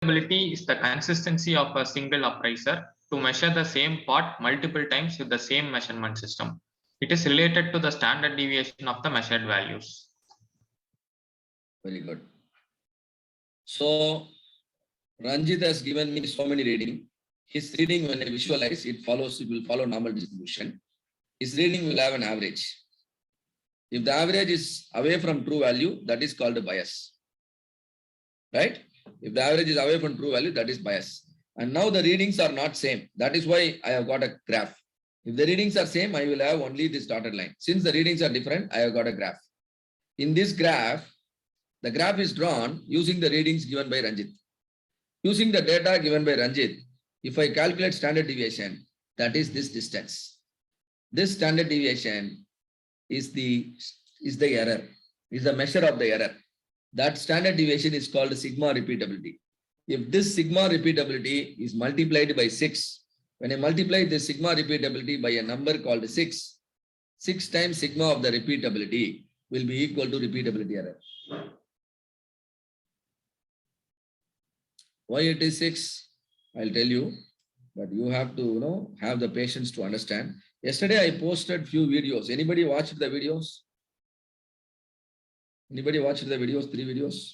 Repeatability is the consistency of a single appraiser to measure the same part multiple times with the same measurement system. It is related to the standard deviation of the measured values. Very good. So Ranjit has given me so many reading. His reading, when I visualize, it will follow normal distribution. His reading will have an average. If the average is away from true value, that is called a bias. Right? If the average is away from true value, that is bias. And now the readings are not same. That is why I have got a graph. If the readings are same, I will have only this dotted line. Since the readings are different, I have got a graph. In this graph, the graph is drawn using the readings given by Ranjit. Using the data given by Ranjit, if I calculate standard deviation, that is this distance. This standard deviation is the error, is the measure of the error. That standard deviation is called sigma repeatability. If this sigma repeatability is multiplied by 6, when I multiply the sigma repeatability by a number called 6 times sigma of the repeatability will be equal to repeatability error. Why it is 6? I'll tell you, but you have to have the patience to understand. Yesterday I posted few videos. Anybody watched the videos? Anybody watched the videos? 3 videos?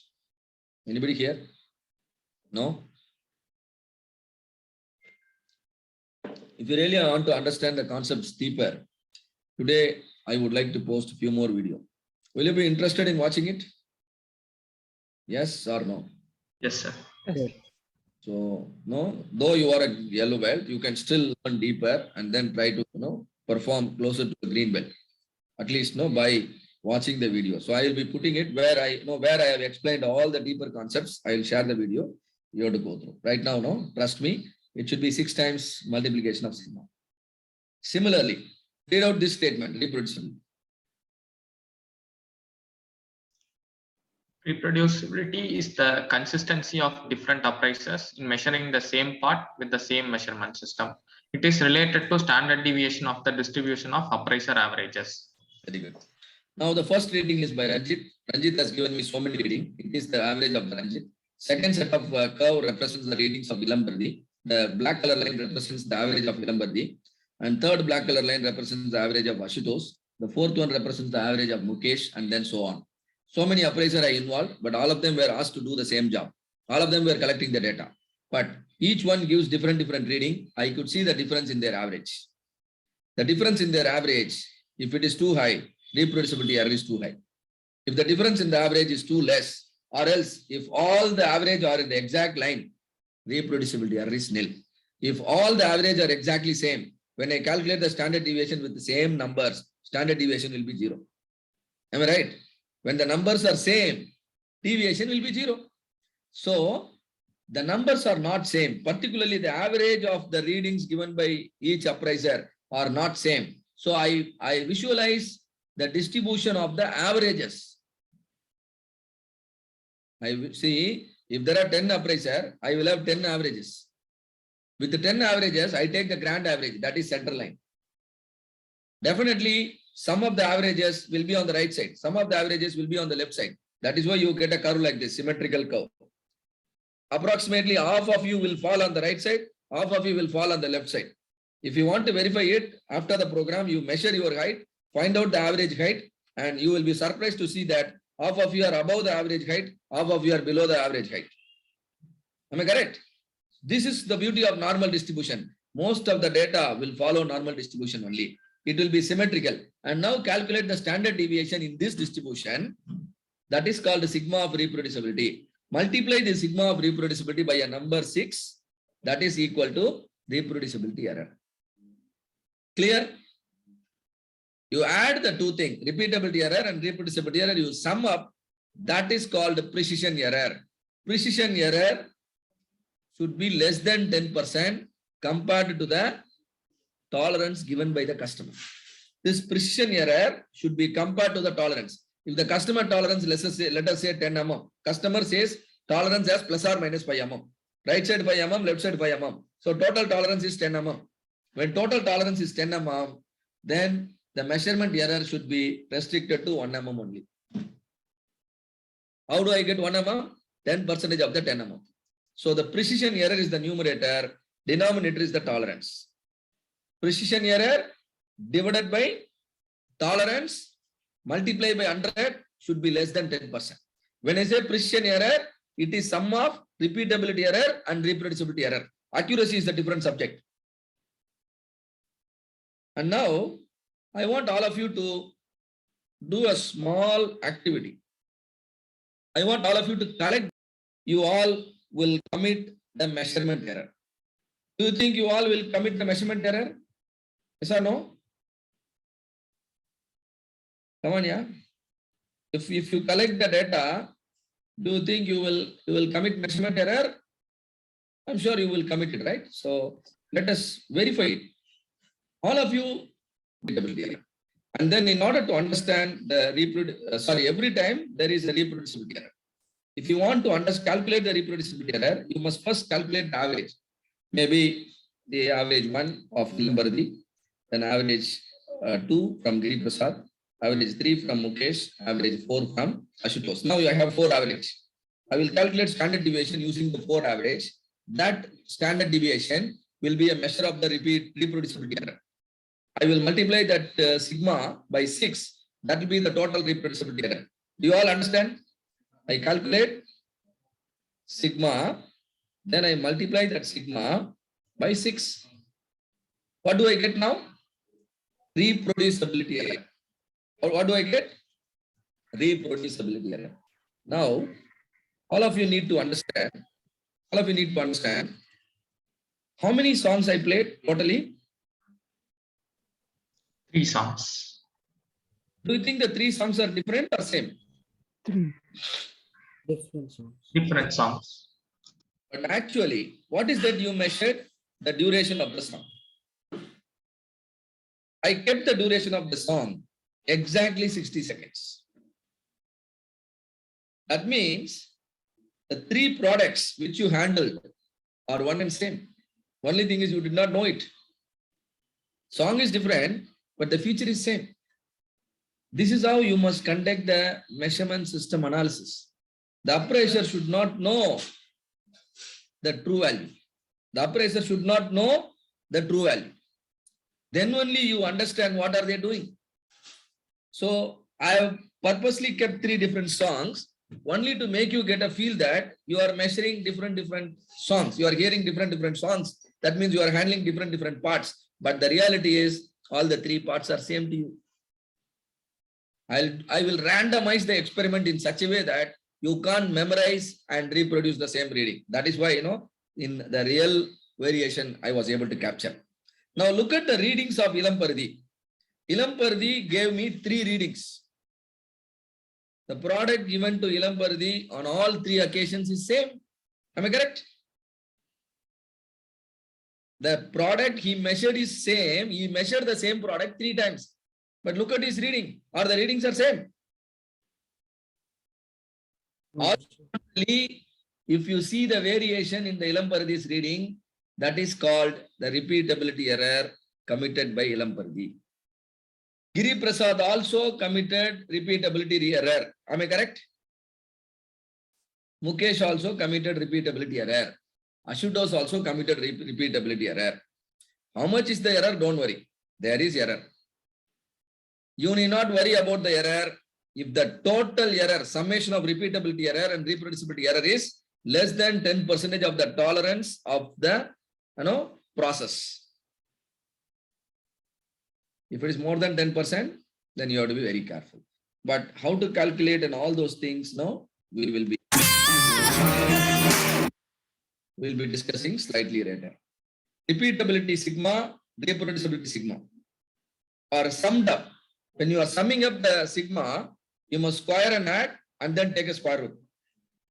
Anybody here? No? If you really want to understand the concepts deeper, today I would like to post a few more videos. Will you be interested in watching it? Yes or no? Yes, sir. Yes. So, no, though you are a yellow belt, you can still learn deeper and then try to perform closer to the green belt. At least by watching the video. So I will be putting it where I have explained all the deeper concepts. I will share the video. You have to go through. Right now, trust me, it should be 6 times multiplication of sigma. Similarly, read out this statement, reproducible. Reproducibility is the consistency of different appraisers in measuring the same part with the same measurement system. It is related to standard deviation of the distribution of appraiser averages. Very good. Now the first reading is by Ranjit. Ranjit has given me so many reading. It is the average of the Ranjit. Second set of curve represents the readings of Vilambardi. The black color line represents the average of Vilambardi. And third black color line represents the average of Ashutosh. The fourth one represents the average of Mukesh, and then so on. So many appraisers are involved, but all of them were asked to do the same job. All of them were collecting the data. But each one gives different reading. I could see the difference in their average. The difference in their average, if it is too high, reproducibility error is too high. If the difference in the average is too less, or else if all the average are in the exact line, reproducibility error is nil. If all the average are exactly same, when I calculate the standard deviation with the same numbers, standard deviation will be 0. Am I right? When the numbers are same, deviation will be 0. So the numbers are not same, particularly the average of the readings given by each appraiser are not same. So I visualize the distribution of the averages. I see if there are 10 appraiser, I will have 10 averages. With the 10 averages, I take the grand average, that is center line. Definitely, some of the averages will be on the right side. Some of the averages will be on the left side. That is why you get a curve like this, symmetrical curve. Approximately half of you will fall on the right side, half of you will fall on the left side. If you want to verify it, after the program, you measure your height, find out the average height, and you will be surprised to see that half of you are above the average height, half of you are below the average height. Am I correct? This is the beauty of normal distribution. Most of the data will follow normal distribution only. It will be symmetrical. And now calculate the standard deviation in this distribution. That is called the sigma of reproducibility. Multiply the sigma of reproducibility by a number 6. That is equal to reproducibility error. Clear? You add the two things, repeatability error and reproducibility error, you sum up. That is called precision error. Precision error should be less than 10% compared to the tolerance given by the customer. This precision error should be compared to the tolerance. If the customer tolerance, let us say 10 mm, customer says tolerance as plus or minus 5 mm. Right side 5 mm, left side 5 mm. So total tolerance is 10 mm. When total tolerance is 10 mm, then the measurement error should be restricted to 1 mm only. How do I get 1 mm? 10% of the 10 mm. So the precision error is the numerator, denominator is the tolerance. Precision error divided by tolerance multiplied by 100 should be less than 10%. When I say precision error, it is sum of repeatability error and reproducibility error. Accuracy is the different subject. And now I want all of you to do a small activity. I want all of you to collect. You all will commit the measurement error. Do you think you all will commit the measurement error? Yes or no? Come on, yeah. If you collect the data, do you think you will commit measurement error? I'm sure you will commit it, right? So let us verify it. All of you, and then in order to understand the every time there is a reproducibility error. If you want to calculate the reproducibility error, you must first calculate the average. Maybe the average 1 of Ilambardi, then average 2 from Giri Prasad, average 3 from Mukesh, average 4 from Ashutosh. Now I have 4 average. I will calculate standard deviation using the 4 average. That standard deviation will be a measure of the reproducibility error. I will multiply that sigma by 6. That will be the total reproducibility error. Do you all understand? I calculate sigma, then I multiply that sigma by 6. What do I get now? Reproducibility error. Or what do I get? Reproducibility error. Now, all of you need to understand. How many songs I played totally? 3 songs. Do you think the 3 songs are different or same? 3 different songs. Different songs. But actually, what is that you measured? The duration of the song. I kept the duration of the song exactly 60 seconds. That means the 3 products which you handled are one and same. Only thing is you did not know it. Song is different, but the feature is same. This is how you must conduct the measurement system analysis. The appraiser should not know the true value. The appraiser should not know the true value. Then only you understand what are they doing. So I have purposely kept 3 different songs only to make you get a feel that you are measuring different songs. You are hearing different songs. That means you are handling different parts. But the reality is all the 3 parts are same to you. I will randomize the experiment in such a way that you can't memorize and reproduce the same reading. That is why, in the real variation, I was able to capture. Now look at the readings of Ilampardi. Ilampardi gave me 3 readings. The product given to Ilampardi on all 3 occasions is same. Am I correct? The product he measured is same. He measured the same product 3 times. But look at his reading. Or the readings are same. Only if you see the variation in the Ilampardi's reading, that is called the repeatability error committed by Ilampardi. Giri Prasad also committed repeatability error. Am I correct? Mukesh also committed repeatability error. Ashutosh also committed repeatability error. How much is the error? Don't worry. There is error. You need not worry about the error. If the total error, summation of repeatability error and reproducibility error is less than 10% of the tolerance of the process. If it is more than 10%, then you have to be very careful. But how to calculate and all those things, we will be discussing slightly later. Repeatability sigma, reproducibility sigma are summed up. When you are summing up the sigma, you must square and add and then take a square root.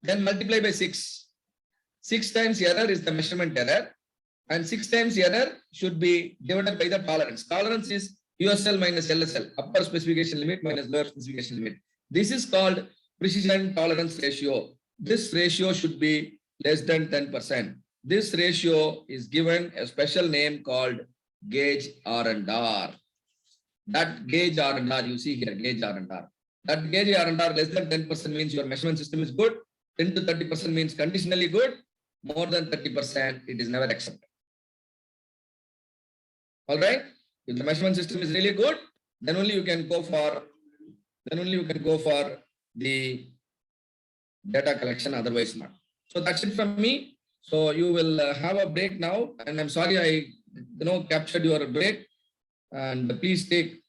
Then multiply by 6. 6 times error is the measurement error. And 6 times error should be divided by the tolerance. Tolerance is USL minus LSL, upper specification limit minus lower specification limit. This is called precision tolerance ratio. This ratio should be less than 10%. This ratio is given a special name called gauge R&R. That gauge R&R, you see here, gauge R&R. That gauge R&R less than 10% means your measurement system is good. 10 to 30% means conditionally good. more than 30%, it is never accepted. All right. If the measurement system is really good, then only you can go for the data collection, otherwise not. So that's it from me. So you will have a break now, and I'm sorry I captured your break, and please take